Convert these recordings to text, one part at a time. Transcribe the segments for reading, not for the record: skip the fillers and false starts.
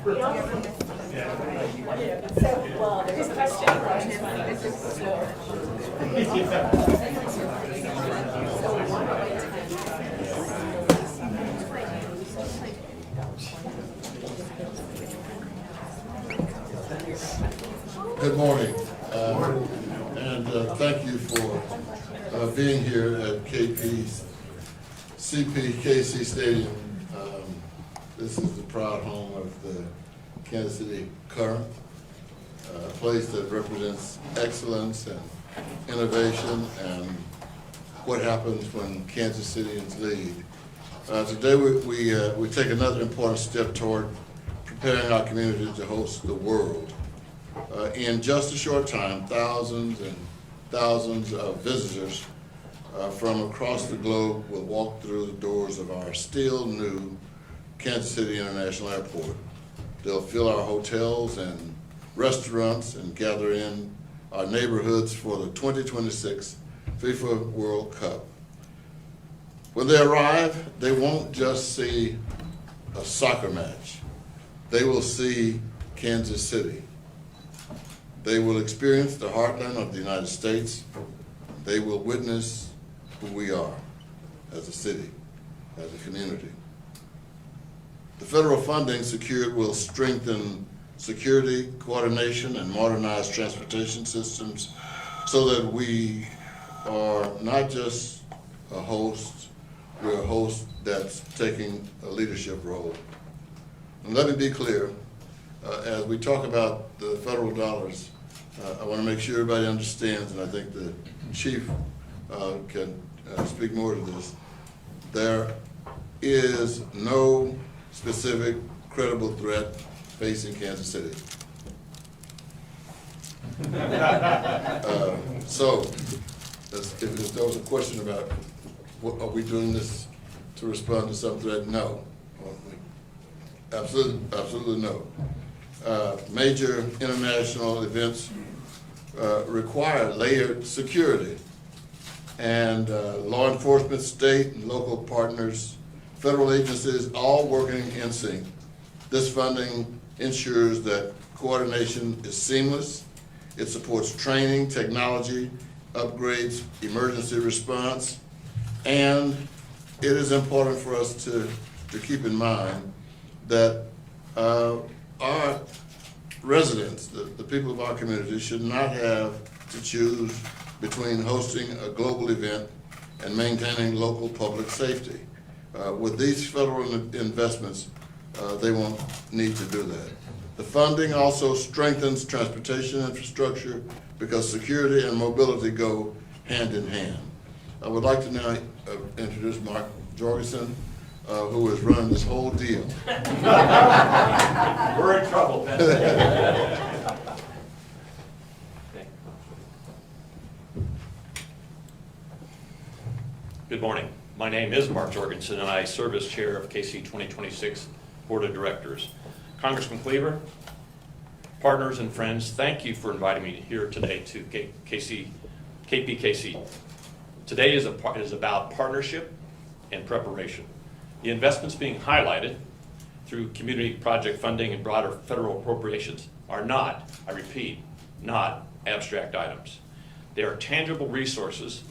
Well, there's a Good morning, and thank you for being here at CPKC Stadium. This is the proud home of the Kansas City Current, a place that represents excellence and innovation and what happens when Kansas Cityans lead. Today we take another important step toward preparing our community to host the world. In just a short time, thousands and thousands of visitors from across the globe will walk through the doors of our still new Kansas City International Airport. They'll fill our hotels and restaurants and gather in our neighborhoods for the 2026 FIFA World Cup. When they arrive, they won't just see a soccer match. They will see Kansas City. They will experience the heartland of the United States. They will witness who we are as a city, as a community. The federal funding secured will strengthen security, coordination, and modernize transportation systems so that we are not just a host, we're a host that's taking a leadership role. And let me be clear, as we talk about the federal dollars, I want to make sure everybody understands, and I think the chief can speak more to this. There is no specific credible threat facing Kansas City. So, if there was a question about, are we doing this to respond to some threat? No. Absolutely no. Major international events require layered security, and law enforcement, state and local partners, federal agencies, all working in sync. This funding ensures that coordination is seamless. It supports training, technology, upgrades, emergency response, and it is important for us to keep in mind that our residents, the people of our community, should not have to choose between hosting a global event and maintaining local public safety. With these federal investments, they won't need to do that. The funding also strengthens transportation infrastructure because security and mobility go hand in hand. I would like to now introduce Mark Jorgensen, who is running this whole deal. We're in trouble, Ben. Good morning. My name is Mark Jorgensen, and I serve as chair of KC 2026 Board of Directors. Congressman Cleaver, partners and friends, thank you for inviting me here today to KPKC. Today is about partnership and preparation. The investments being highlighted through community project funding and broader federal appropriations are not, I repeat, not abstract items. They are tangible resources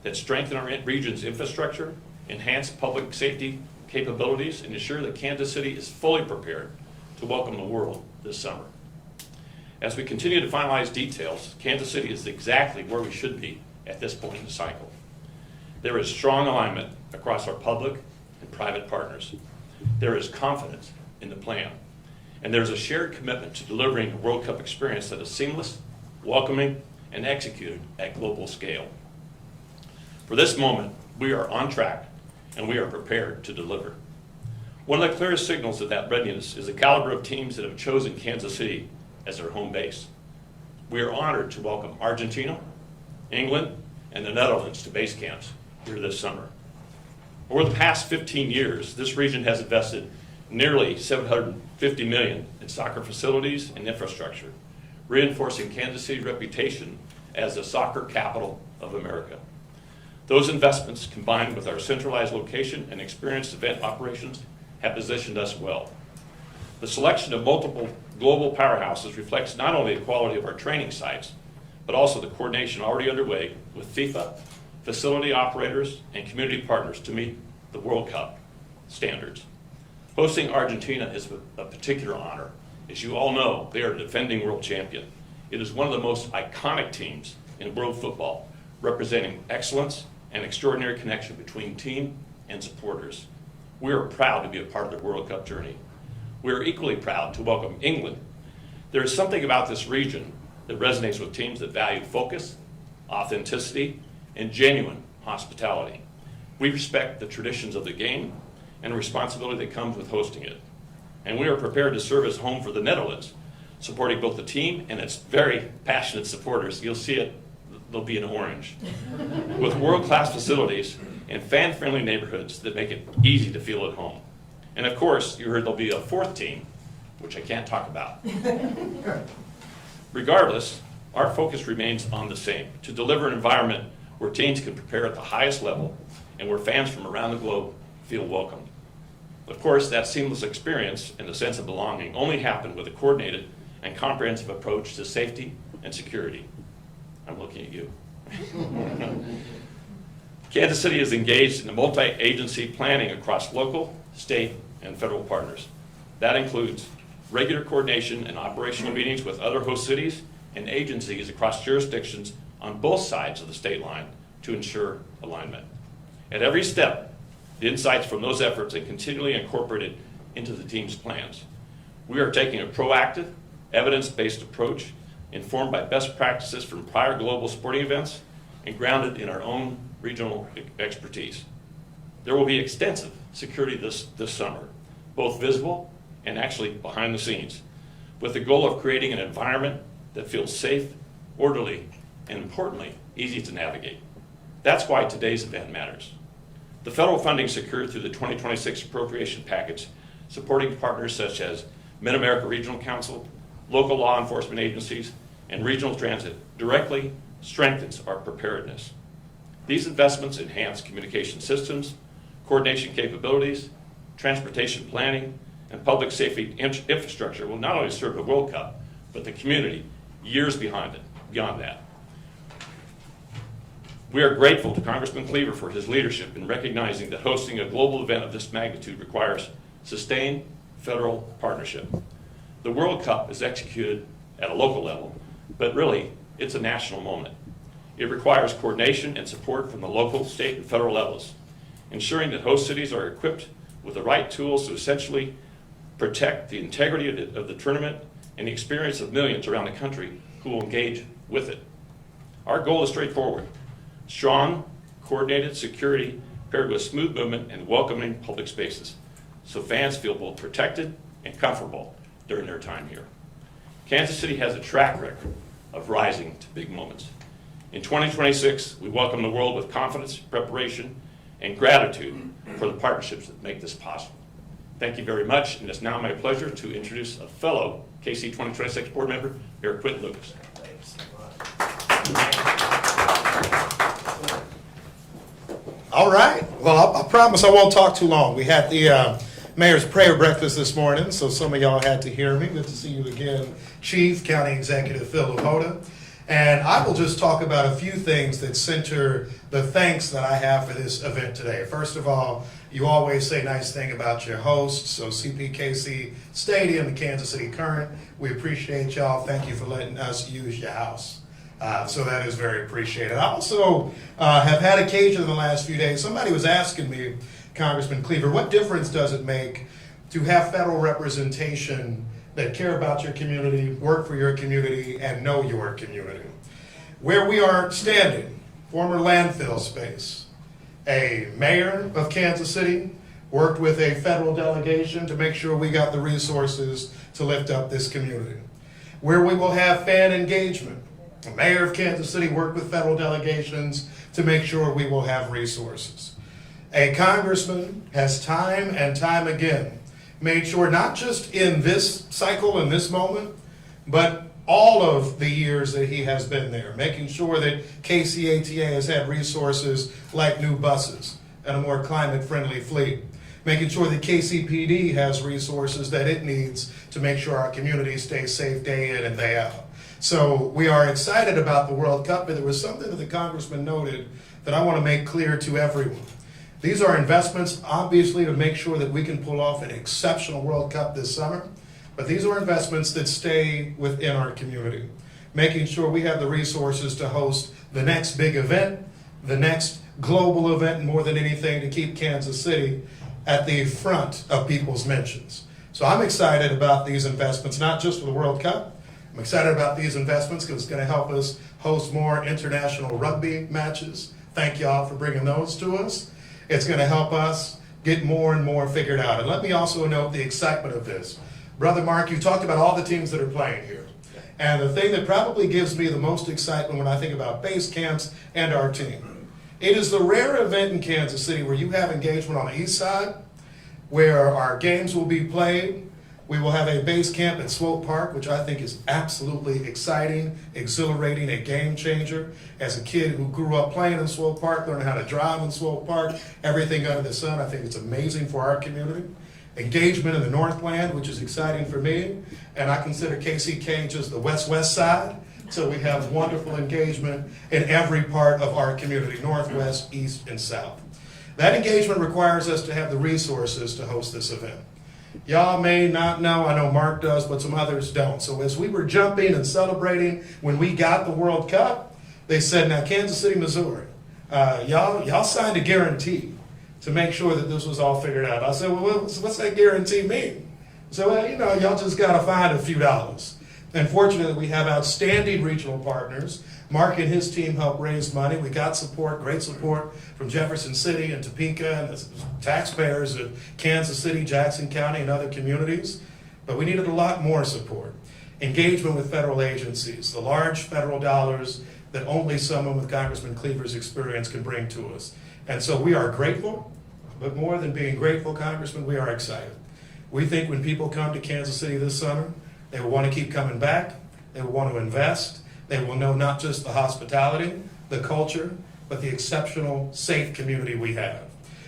that strengthen our region's infrastructure, enhance public safety capabilities, and ensure that Kansas City is fully prepared to welcome the world this summer. As we continue to finalize details, Kansas City is exactly where we should be at this point in the cycle. There is strong alignment across our public and private partners. There is confidence in the plan, and there's a shared commitment to delivering a World Cup experience that is seamless, welcoming, and executed at global scale. For this moment, we are on track, and we are prepared to deliver. One of the clearest signals of that readiness is the caliber of teams that have chosen Kansas City as their home base. We are honored to welcome Argentina, England, and the Netherlands to base camps here this summer. Over the past 15 years, this region has invested nearly $750 million in soccer facilities and infrastructure, reinforcing Kansas City's reputation as the soccer capital of America. Those investments, combined with our centralized location and experienced event operations, have positioned us well. The selection of multiple global powerhouses reflects not only the quality of our training sites, but also the coordination already underway with FIFA, facility operators, and community partners to meet the World Cup standards. Hosting Argentina is a particular honor. As you all know, they are the defending world champion. It is one of the most iconic teams in world football, representing excellence and extraordinary connection between team and supporters. We are proud to be a part of the World Cup journey. We are equally proud to welcome England. There is something about this region that resonates with teams that value focus, authenticity, and genuine hospitality. We respect the traditions of the game and the responsibility that comes with hosting it. And we are prepared to serve as home for the Netherlands, supporting both the team and its very passionate supporters. You'll see it, they'll be in orange. With world-class facilities and fan-friendly neighborhoods that make it easy to feel at home. And of course, you heard there'll be a fourth team, which I can't talk about. Regardless, our focus remains on the same, to deliver an environment where teams can prepare at the highest level and where fans from around the globe feel welcome. Of course, that seamless experience and the sense of belonging only happen with a coordinated and comprehensive approach to safety and security. I'm looking at you. Kansas City is engaged in a multi-agency planning across local, state, and federal partners. That includes regular coordination and operational meetings with other host cities and agencies across jurisdictions on both sides of the state line to ensure alignment. At every step, the insights from those efforts are continually incorporated into the team's plans. We are taking a proactive, evidence-based approach informed by best practices from prior global sporting events and grounded in our own regional expertise. There will be extensive security this summer, both visible and actually behind the scenes, with the goal of creating an environment that feels safe, orderly, and importantly, easy to navigate. That's why today's event matters. The federal funding secured through the 2026 appropriation package, supporting partners such as Mid-America Regional Council, local law enforcement agencies, and regional transit directly strengthens our preparedness. These investments enhance communication systems, coordination capabilities, transportation planning, and public safety infrastructure will not only serve the World Cup, but the community years beyond that. We are grateful to Congressman Cleaver for his leadership in recognizing that hosting a global event of this magnitude requires sustained federal partnership. The World Cup is executed at a local level, but really, it's a national moment. It requires coordination and support from the local, state, and federal levels, ensuring that host cities are equipped with the right tools to essentially protect the integrity of the tournament and the experience of millions around the country who will engage with it. Our goal is straightforward: strong, coordinated security paired with smooth movement and welcoming public spaces, so fans feel both protected and comfortable during their time here. Kansas City has a track record of rising to big moments. In 2026, we welcome the world with confidence, preparation, and gratitude for the partnerships that make this possible. Thank you very much, and it's now my pleasure to introduce a fellow KC 2026 board member, Mayor Quentin Lucas. All right. Well, I promise I won't talk too long. We had the mayor's prayer breakfast this morning, so some of y'all had to hear me. Good to see you again, Chief, County Executive Phil Lahoda. And I will just talk about a few things that center the thanks that I have for this event today. First of all, you always say nice thing about your hosts, so CPKC Stadium, the Kansas City Current. We appreciate y'all. Thank you for letting us use your house. So that is very appreciated. I also have had occasion in the last few days, somebody was asking me, Congressman Cleaver, what difference does it make to have federal representation that care about your community, work for your community, and know your community? Where we are standing, former landfill space, a mayor of Kansas City worked with a federal delegation to make sure we got the resources to lift up this community. Where we will have fan engagement, the mayor of Kansas City worked with federal delegations to make sure we will have resources. A congressman has time and time again made sure, not just in this cycle, in this moment, but all of the years that he has been there, making sure that KCATA has had resources like new buses and a more climate-friendly fleet, making sure that KCPD has resources that it needs to make sure our community stays safe day in and day out. So we are excited about the World Cup, but there was something that the Congressman noted that I want to make clear to everyone. These are investments, obviously, to make sure that we can pull off an exceptional World Cup this summer, but these are investments that stay within our community, making sure we have the resources to host the next big event, the next global event, more than anything, to keep Kansas City at the front of people's mentions. So I'm excited about these investments, not just for the World Cup. I'm excited about these investments because it's going to help us host more international rugby matches. Thank y'all for bringing those to us. It's going to help us get more and more figured out. And let me also note the excitement of this. Brother Mark, you talked about all the teams that are playing here. And the thing that probably gives me the most excitement when I think about base camps and our team, it is the rare event in Kansas City where you have engagement on the east side, where our games will be played. We will have a base camp at Swope Park, which I think is absolutely exciting, exhilarating, a game changer. As a kid who grew up playing in Swope Park, learning how to drive in Swope Park, everything under the sun, I think it's amazing for our community. Engagement in the Northland, which is exciting for me. And I consider KCK just the west-west side. So we have wonderful engagement in every part of our community, northwest, east, and south. That engagement requires us to have the resources to host this event. Y'all may not know, I know Mark does, but some others don't. So as we were jumping and celebrating when we got the World Cup, they said, now Kansas City, Missouri, y'all signed a guarantee to make sure that this was all figured out. I said, well, what's that guarantee mean? So, well, y'all just got to find a few dollars. And fortunately, we have outstanding regional partners. Mark and his team helped raise money. We got support, great support from Jefferson City and Topeka and the taxpayers of Kansas City, Jackson County, and other communities. But we needed a lot more support. Engagement with federal agencies, the large federal dollars that only someone with Congressman Cleaver's experience can bring to us. And so we are grateful, but more than being grateful, Congressman, we are excited. We think when people come to Kansas City this summer, they will want to keep coming back, they will want to invest, they will know not just the hospitality, the culture, but the exceptional, safe community we have.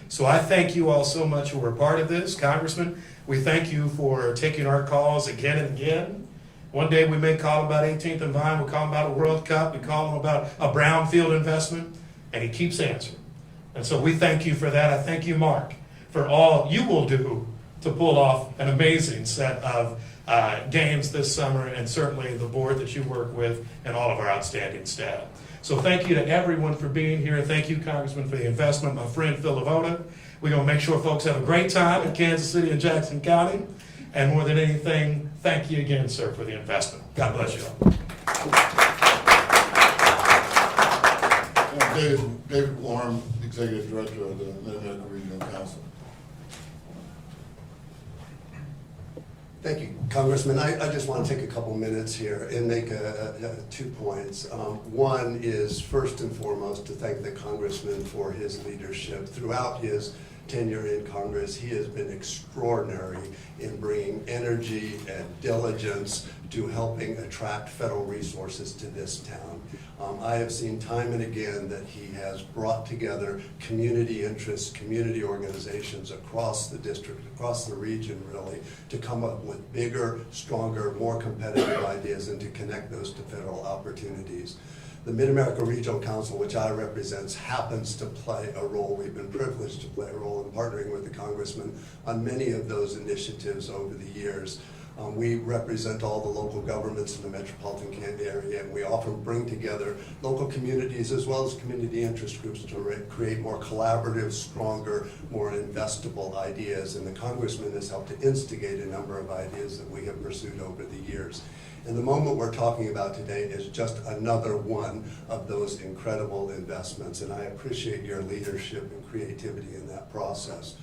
So I thank you all so much who are part of this. Congressman, we thank you for taking our calls again and again. One day we may call him about 18th and Vine, we call him about a World Cup, we call him about a brownfield investment, and he keeps answering. And so we thank you for that. I thank you, Mark, for all you will do to pull off an amazing set of games this summer, and certainly the board that you work with and all of our outstanding staff. So thank you to everyone for being here. Thank you, Congressman, for the investment. My friend Phil Avoda. We're going to make sure folks have a great time in Kansas City and Jackson County. And more than anything, thank you again, sir, for the investment. God bless you all. David Warren, Executive Director of the Mid-America Regional Council. Thank you, Congressman. I just want to take a couple minutes here and make 2 points. One is first and foremost to thank the Congressman for his leadership. Throughout his tenure in Congress, he has been extraordinary in bringing energy and diligence to helping attract federal resources to this town. I have seen time and again that he has brought together community interests, community organizations across the district, across the region really, to come up with bigger, stronger, more competitive ideas and to connect those to federal opportunities. The Mid-America Regional Council, which I represent, happens to play a role. We've been privileged to play a role in partnering with the Congressman on many of those initiatives over the years. We represent all the local governments in the metropolitan Kansas area, and we often bring together local communities as well as community interest groups to create more collaborative, stronger, more investable ideas. And the Congressman has helped to instigate a number of ideas that we have pursued over the years. And the moment we're talking about today is just another one of those incredible investments, and I appreciate your leadership and creativity in that process.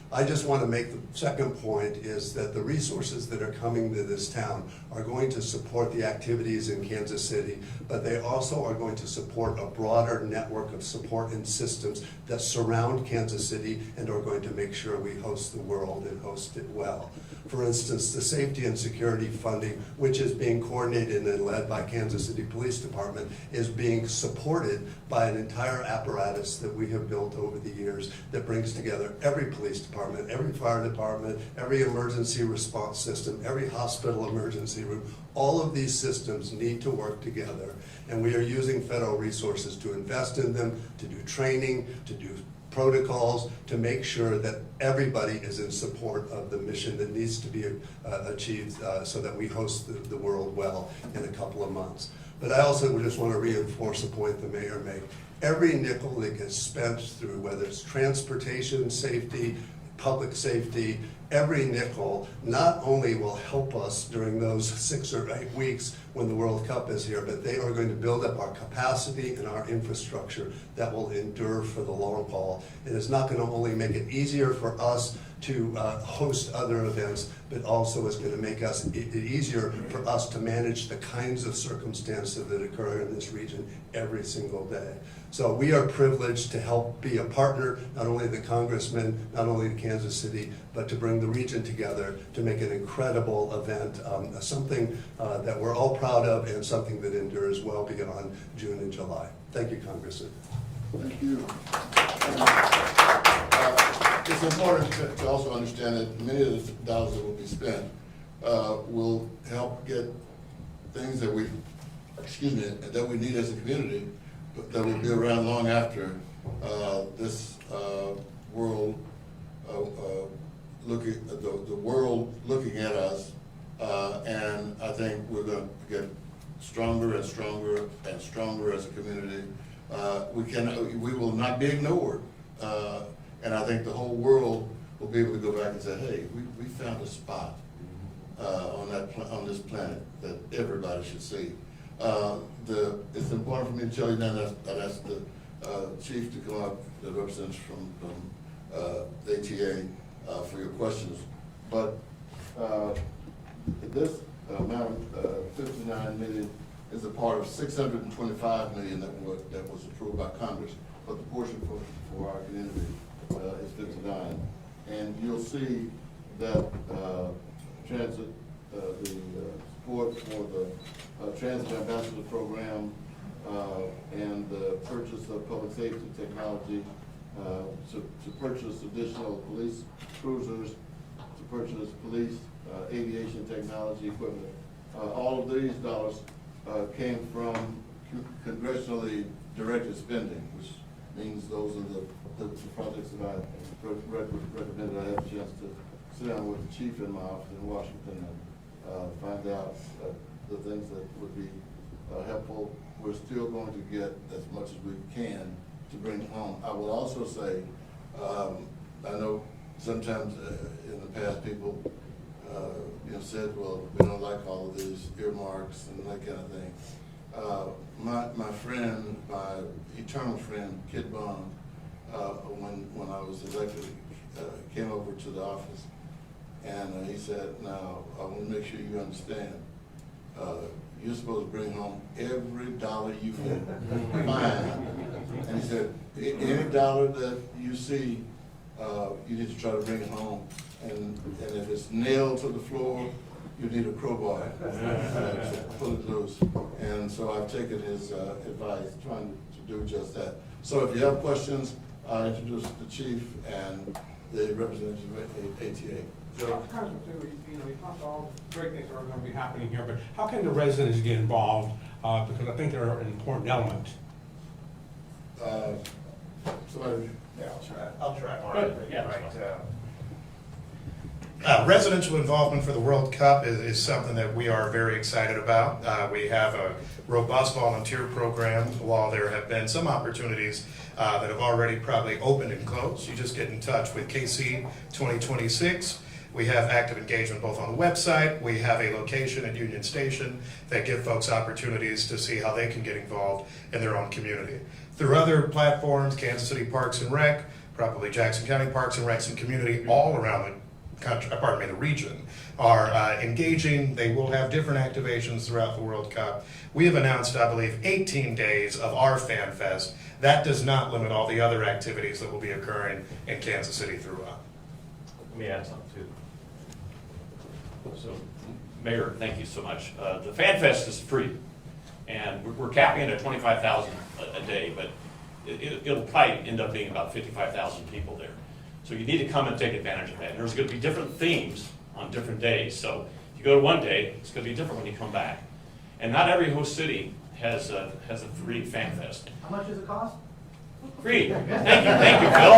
I just want to make the second point is that the resources that are coming to this town are going to support the activities in Kansas City, but they also are going to support a broader network of support and systems that surround Kansas City and are going to make sure we host the world and host it well. For instance, the safety and security funding, which is being coordinated and led by Kansas City Police Department, is being supported by an entire apparatus that we have built over the years that brings together every police department department, every fire department, every emergency response system, every hospital emergency room. All of these systems need to work together, and we are using federal resources to invest in them, to do training, to do protocols, to make sure that everybody is in support of the mission that needs to be achieved so that we host the world well in a couple of months. But I also just want to reinforce a point the mayor made. Every nickel that gets spent through, whether it's transportation safety, public safety, every nickel not only will help us during those 6 or 8 weeks when the World Cup is here, but they are going to build up our capacity and our infrastructure that will endure for the long haul. And it's not going to only make it easier for us to host other events, but also it's going to make it easier for us to manage the kinds of circumstances that occur in this region every single day. So we are privileged to help be a partner, not only the congressman, not only to Kansas City, but to bring the region together to make an incredible event, something that we're all proud of and something that endures well beyond June and July. Thank you, Congressman. Thank you. It's important to also understand that many of the dollars that will be spent will help get things that we need as a community, but that will be around long after this world the world looking at us, and I think we're going to get stronger and stronger and stronger as a community. We will not be ignored, and I think the whole world will be able to go back and say, hey, we found a spot on this planet that everybody should see. It's important for me to tell you now that I'd ask the chief to come up, the representatives from ATA, for your questions. But this amount, 59 million, is a part of 625 million that was approved by Congress. But the portion for our community is 59, and you'll see that transit, the support for the transit ambassador program, and the purchase of public safety technology, to purchase additional police cruisers, to purchase police aviation technology equipment. All of these dollars came from congressionally directed spending, which means those are the projects that I recommended. I had a chance to sit down with the chief in my office in Washington and find out the things that would be helpful. We're still going to get as much as we can to bring home. I will also say, I know sometimes in the past people said, well, we don't like all of these earmarks and that kind of thing. My friend, my eternal friend, Kid Bond, when I was elected, came over to the office, and he said, now, I want to make sure you understand, you're supposed to bring home every dollar you can find. And he said, any dollar that you see, you need to try to bring it home. And if it's nailed to the floor, you need a crowbar to pull it loose. And so I've taken his advice, trying to do just that. So if you have questions, I'll introduce the chief and the representative of ATA. Congressman, you talked about all the great things that are going to be happening here, but how can the residents get involved? Because I think they're an important element. Somebody. Yeah, I'll try. All right. Yeah. Residential involvement for the World Cup is something that we are very excited about. We have a robust volunteer program. While there have been some opportunities that have already probably opened and closed, you just get in touch with KC 2026. We have active engagement both on the website. We have a location at Union Station that give folks opportunities to see how they can get involved in their own community. Through other platforms, Kansas City Parks and Rec, probably Jackson County Parks and Recs and community all around the country, the region, are engaging. They will have different activations throughout the World Cup. We have announced, I believe, 18 days of our Fan Fest. That does not limit all the other activities that will be occurring in Kansas City throughout. Let me add something too. So, Mayor, thank you so much. The Fan Fest is free, and we're capping it at 25,000 a day, but it'll probably end up being about 55,000 people there. So you need to come and take advantage of that. And there's going to be different themes on different days. So if you go to one day, it's going to be different when you come back. And not every host city has a free fan fest. How much does it cost? Free. Thank you, Phil.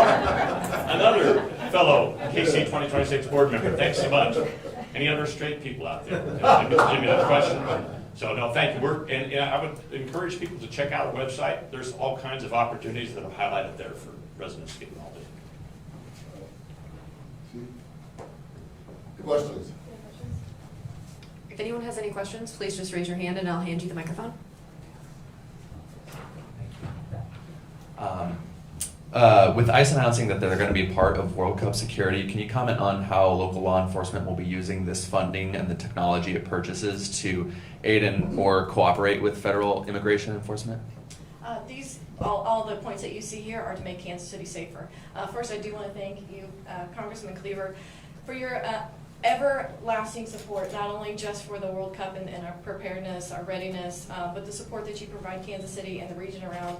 Another fellow KC 2026 board member. Thanks so much. Any other straight people out there? Give me that question. So no, thank you. And I would encourage people to check out our website. There's all kinds of opportunities that are highlighted there for residents to get involved in. Questions? If anyone has any questions, please just raise your hand and I'll hand you the microphone. With ICE announcing that they're going to be part of World Cup security, can you comment on how local law enforcement will be using this funding and the technology it purchases to aid in or cooperate with federal immigration enforcement? All the points that you see here are to make Kansas City safer. First, I do want to thank you, Congressman Cleaver, for your everlasting support, not only just for the World Cup and our preparedness, our readiness, but the support that you provide Kansas City and the region around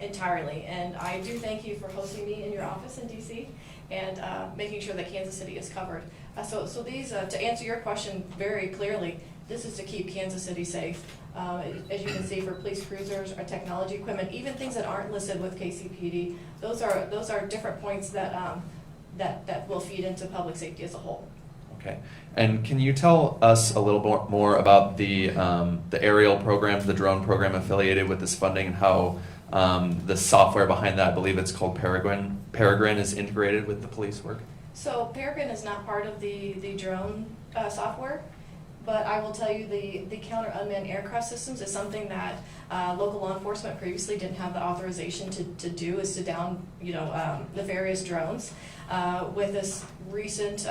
entirely. And I do thank you for hosting me in your office in DC and making sure that Kansas City is covered. So these, to answer your question very clearly, this is to keep Kansas City safe. As you can see, for police cruisers, our technology equipment, even things that aren't listed with KCPD, those are different points that that will feed into public safety as a whole. Okay. And can you tell us a little more about the aerial programs, the drone program affiliated with this funding, and how the software behind that, I believe it's called Peregrine, is integrated with the police work? So Peregrine is not part of the drone software, but I will tell you the counter unmanned aircraft systems is something that local law enforcement previously didn't have the authorization to do, is to down nefarious drones. With this recent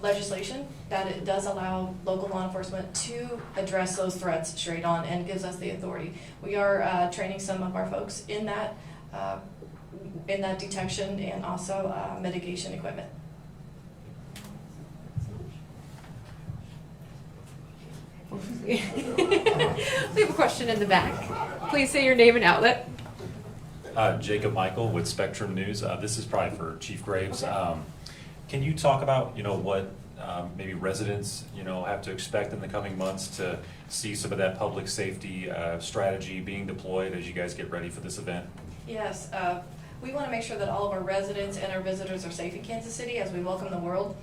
legislation, that it does allow local law enforcement to address those threats straight on and gives us the authority. We are training some of our folks in that detection and also mitigation equipment. We have a question in the back. Please say your name and outlet. Jacob Michael with Spectrum News. This is probably for Chief Graves. Can you talk about, what maybe residents, have to expect in the coming months to see some of that public safety strategy being deployed as you guys get ready for this event? Yes, we want to make sure that all of our residents and our visitors are safe in Kansas City as we welcome the world.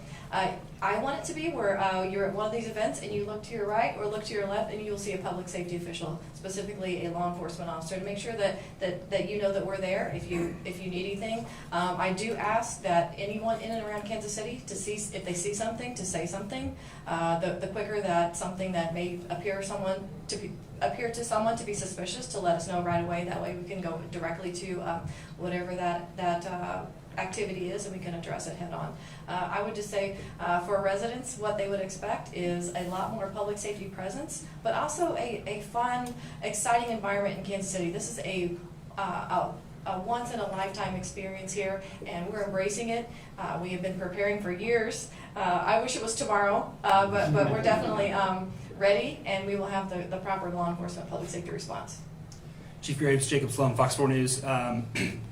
I want it to be where you're at one of these events and you look to your right or look to your left and you'll see a public safety official, specifically a law enforcement officer, to make sure that you know that we're there if you need anything. I do ask that anyone in and around Kansas City to see, if they see something, to say something. The quicker that something that may appear to someone to be suspicious, to let us know right away. That way we can go directly to whatever that activity is and we can address it head on. I would just say for residents, what they would expect is a lot more public safety presence, but also a fun, exciting environment in Kansas City. This is a once in a lifetime experience here and we're embracing it. We have been preparing for years. I wish it was tomorrow, but we're definitely ready and we will have the proper law enforcement public safety response. Chief Graves, Jacob Slum, Fox 4 News.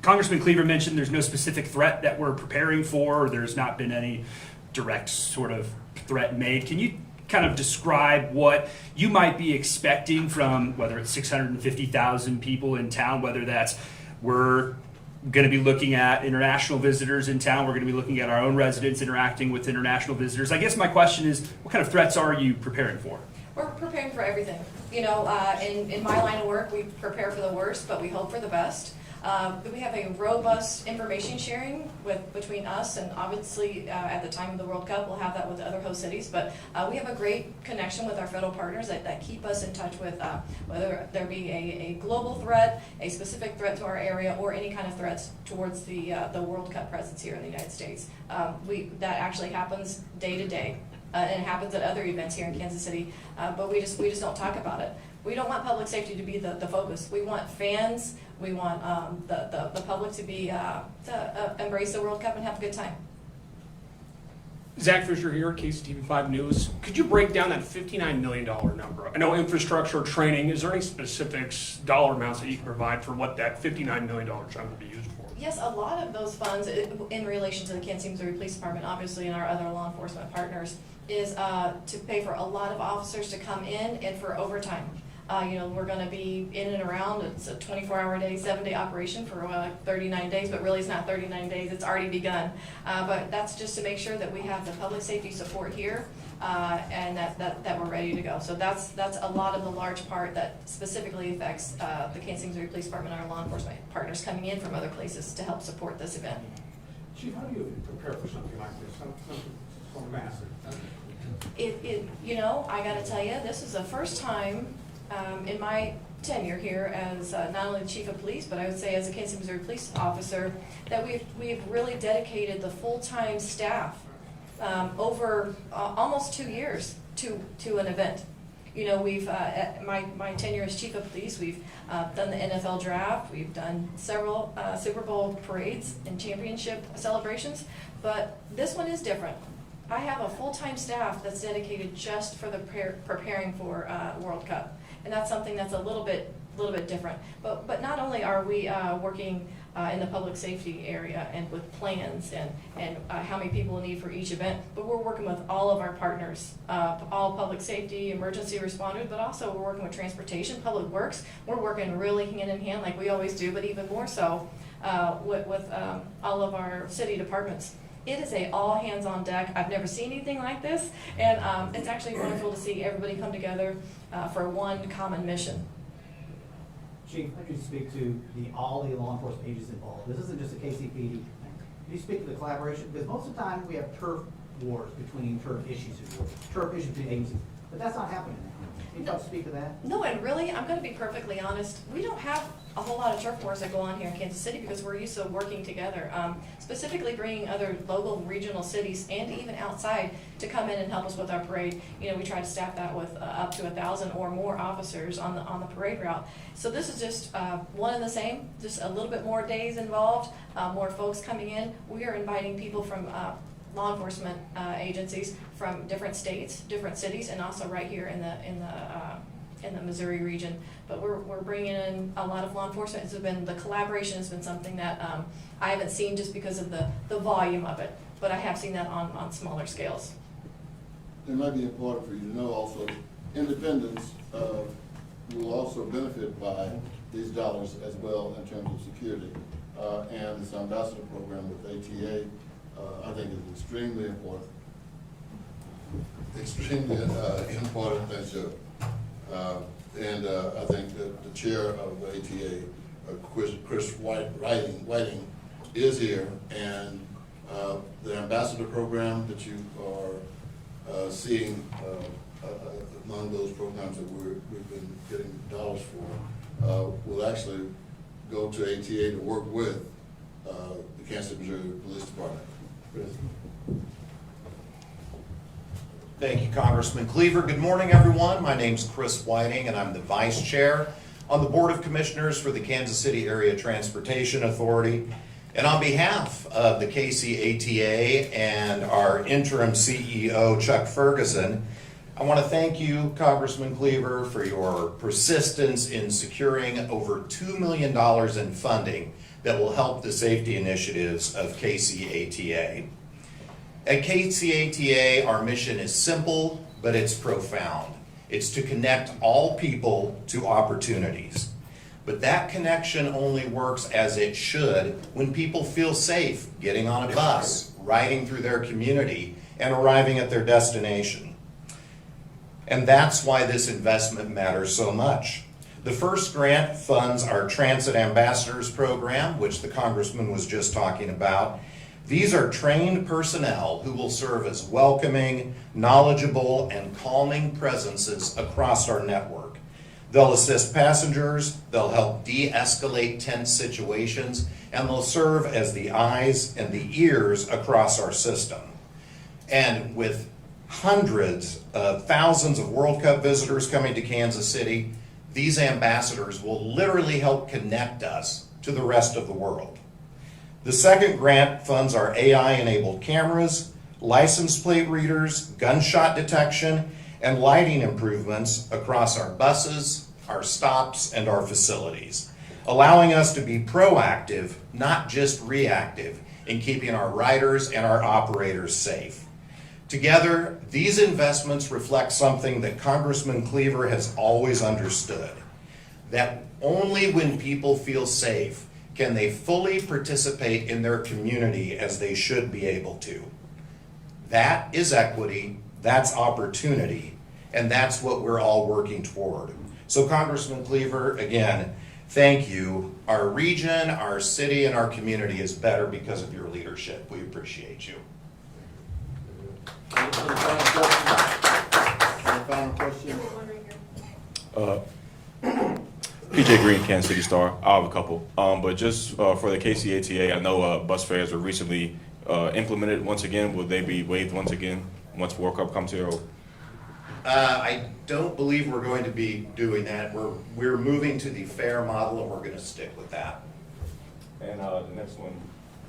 Congressman Cleaver mentioned there's no specific threat that we're preparing for, or there's not been any direct sort of threat made. Can you kind of describe what you might be expecting from, whether it's 650,000 people in town, whether that's we're going to be looking at international visitors in town, we're going to be looking at our own residents interacting with international visitors. I guess my question is, what kind of threats are you preparing for? We're preparing for everything. In my line of work, we prepare for the worst, but we hope for the best. We have a robust information sharing between us and obviously at the time of the World Cup, we'll have that with the other host cities, but we have a great connection with our federal partners that keep us in touch with whether there be a global threat, a specific threat to our area, or any kind of threats towards the World Cup presence here in the United States. That actually happens day to day. And it happens at other events here in Kansas City, but we just don't talk about it. We don't want public safety to be the focus. We want fans. We want the public to be to embrace the World Cup and have a good time. Zach Fisher here, KCTV5 News. Could you break down that $59 million number? I know infrastructure, training. Is there any specifics, dollar amounts that you can provide for what that $59 million chunk would be used for? Yes, a lot of those funds in relation to the Kansas City, Missouri Police Department, obviously, and our other law enforcement partners, is to pay for a lot of officers to come in and for overtime. We're gonna be in and around, it's a 24-hour day, 7-day operation for 39 days, but really it's not 39 days, it's already begun. But that's just to make sure that we have the public safety support here, and that we're ready to go. So that's a lot of the large part that specifically affects the Kansas City, Missouri Police Department and our law enforcement partners coming in from other places to help support this event. Chief, how do you prepare for something like this, so massive? I gotta tell you, this is the first time in my tenure here as not only the chief of police, but I would say as a Kansas City, Missouri police officer, that we've really dedicated the full-time staff over almost 2 years to an event. We've my tenure as chief of police, we've done the NFL draft, we've done several Super Bowl parades and championship celebrations, but this one is different. I have a full-time staff that's dedicated just for the preparing for World Cup, and that's something that's a little bit different. But not only are we working in the public safety area and with plans and how many people we need for each event, but we're working with all of our partners, all public safety, emergency responders, but also we're working with transportation, public works. We're working really hand in hand like we always do, but even more so with all of our city departments. It is a all hands on deck. I've never seen anything like this, and it's actually wonderful to see everybody come together for one common mission. Chief, I'd like you to speak to all the law enforcement agencies involved. This isn't just a KCPD thing. Can you speak to the collaboration? Because most of the time we have turf wars between turf issues between agencies, but that's not happening now. Can you speak to that? No, and really, I'm going to be perfectly honest. We don't have a whole lot of turf wars that go on here in Kansas City because we're used to working together, specifically bringing other local, regional cities and even outside to come in and help us with our parade. We try to staff that with up to 1,000 or more officers on the parade route. So this is just one and the same, just a little bit more days involved, more folks coming in. We are inviting people from law enforcement agencies from different states, different cities, and also right here in the Missouri region. But we're bringing in a lot of law enforcement. The collaboration has been something that I haven't seen just because of the volume of it, but I have seen that on smaller scales. It might be important for you to know also, independents will also benefit by these dollars as well in terms of security. And this ambassador program with ATA, I think is extremely important. Extremely important, thanks, Joe. And I think that the chair of ATA, Chris Whiting, is here, and the ambassador program that you are seeing among those programs that we've been getting dollars for will actually go to ATA to work with the Kansas City, Missouri Police Department. Chris. Thank you, Congressman Cleaver. Good morning, everyone. My name's Chris Whiting, and I'm the Vice Chair on the Board of Commissioners for the Kansas City Area Transportation Authority. And on behalf of the KCATA and our interim CEO, Chuck Ferguson, I want to thank you, Congressman Cleaver, for your persistence in securing over $2 million in funding that will help the safety initiatives of KCATA. At KCATA, our mission is simple, but it's profound. It's to connect all people to opportunities. But that connection only works as it should when people feel safe getting on a bus, riding through their community, and arriving at their destination. And that's why this investment matters so much. The first grant funds our Transit Ambassadors program, which the Congressman was just talking about. These are trained personnel who will serve as welcoming, knowledgeable, and calming presences across our network. They'll assist passengers, they'll help de-escalate tense situations, and they'll serve as the eyes and the ears across our system. And with hundreds of thousands of World Cup visitors coming to Kansas City, these ambassadors will literally help connect us to the rest of the world. The second grant funds our AI-enabled cameras, license plate readers, gunshot detection, and lighting improvements across our buses, our stops, and our facilities. allowing us to be proactive, not just reactive, in keeping our riders and our operators safe. Together, these investments reflect something that Congressman Cleaver has always understood, that only when people feel safe can they fully participate in their community as they should be able to. That is equity, that's opportunity, and that's what we're all working toward. So Congressman Cleaver, again, thank you. Our region, our city, and our community is better because of your leadership. We appreciate you. Any final question? PJ Green, Kansas City Star. I have a couple. But just for the KCATA, I know bus fares were recently implemented once again. Will they be waived once again once World Cup comes here? I don't believe we're going to be doing that. We're moving to the fare model, and we're going to stick with that. And the next one,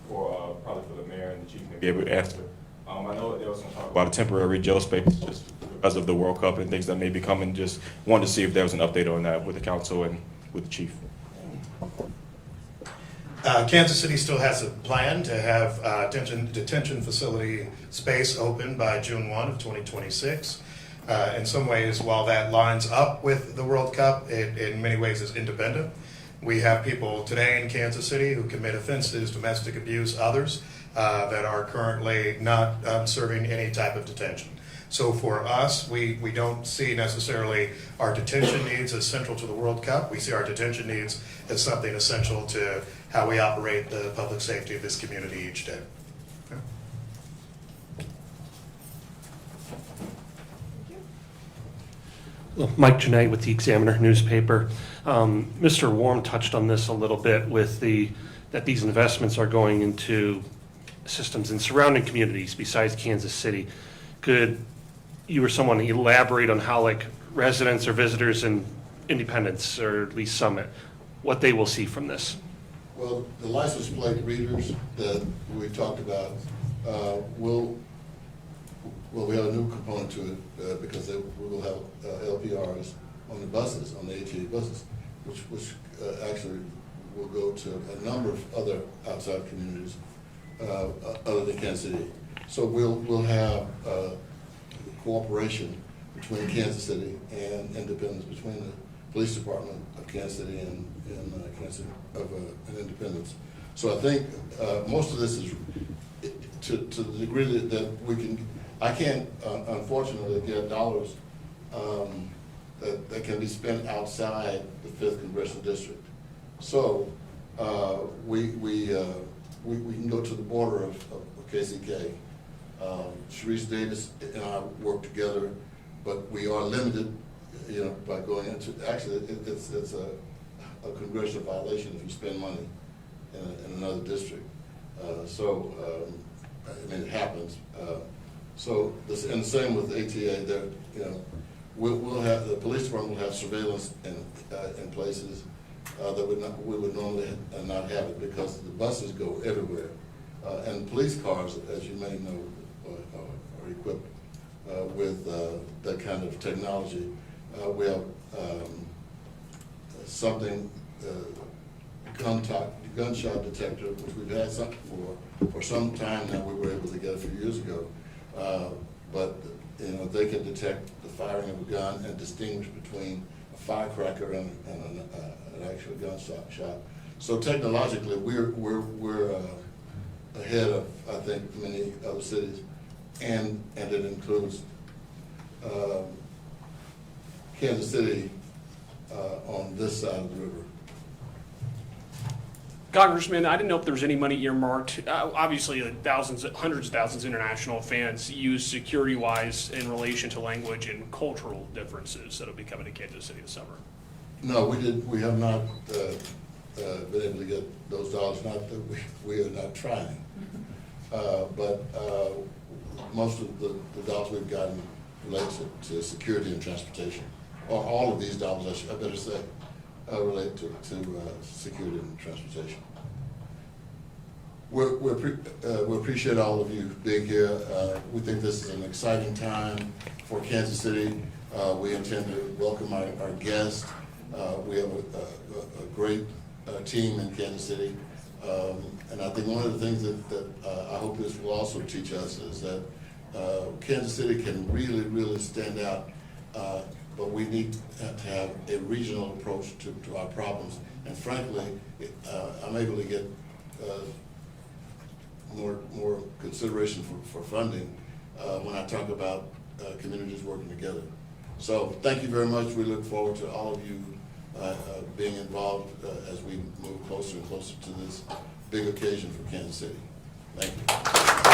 for probably for the mayor and the chief, may be able to answer. I know there was some talk about a temporary jail space just because of the World Cup and things that may be coming. Just wanted to see if there was an update on that with the council and with the chief. Kansas City still has a plan to have detention facility space open by June 1 of 2026. In some ways, while that lines up with the World Cup, it in many ways is independent. We have people today in Kansas City who commit offenses, domestic abuse, others, that are currently not serving any type of detention. So for us, we don't see necessarily our detention needs as central to the World Cup. We see our detention needs as something essential to how we operate the public safety of this community each day. Okay. Mike Janae with the Examiner newspaper. Mr. Warm touched on this a little bit with that these investments are going into systems in surrounding communities besides Kansas City. Could you or someone elaborate on how like residents or visitors in Independence or at least Summit, what they will see from this? Well, the license plate readers that we talked about we have a new component to it because we will have LPRs on the buses, on the ATA buses, which actually will go to a number of other outside communities other than Kansas City. So we'll have cooperation between Kansas City and Independence, between the police department of Kansas City and Kansas City and Independence. So I think most of this is to the degree that we can. I can't, unfortunately, get dollars that can be spent outside the 5th Congressional District. So we can go to the border of KCK. Sharice Davis and I work together, but we are limited, by going into. Actually, it's a congressional violation if you spend money in another district. It happens. So and the same with ATA. There, we'll have the police department will have surveillance in places that we would normally not have it because the buses go everywhere, and police cars, as you may know, are equipped with that kind of technology. We have something gunshot detector, which we've had something for some time now. We were able to get a few years ago. But they can detect the firing of a gun and distinguish between a firecracker and an actual gunshot shot. So technologically, we're ahead of, I think, many other cities, and it includes Kansas City on this side of the river. Congressman, I didn't know if there was any money earmarked. Obviously, hundreds of thousands of international fans use security-wise in relation to language and cultural differences that'll be coming to Kansas City this summer. No, we have not been able to get those dollars. Not that we are not trying, but most of the dollars we've gotten relate to security and transportation, or all of these dollars, I better say, relate to security and transportation. We appreciate all of you being here. We think this is an exciting time for Kansas City. We intend to welcome our guests. We have a great team in Kansas City. And I think one of the things that I hope this will also teach us is that Kansas City can really, really stand out, but we need to have a regional approach to our problems. And frankly, I'm able to get more consideration for funding when I talk about communities working together. So thank you very much. We look forward to all of you being involved as we move closer and closer to this big occasion for Kansas City. Thank you.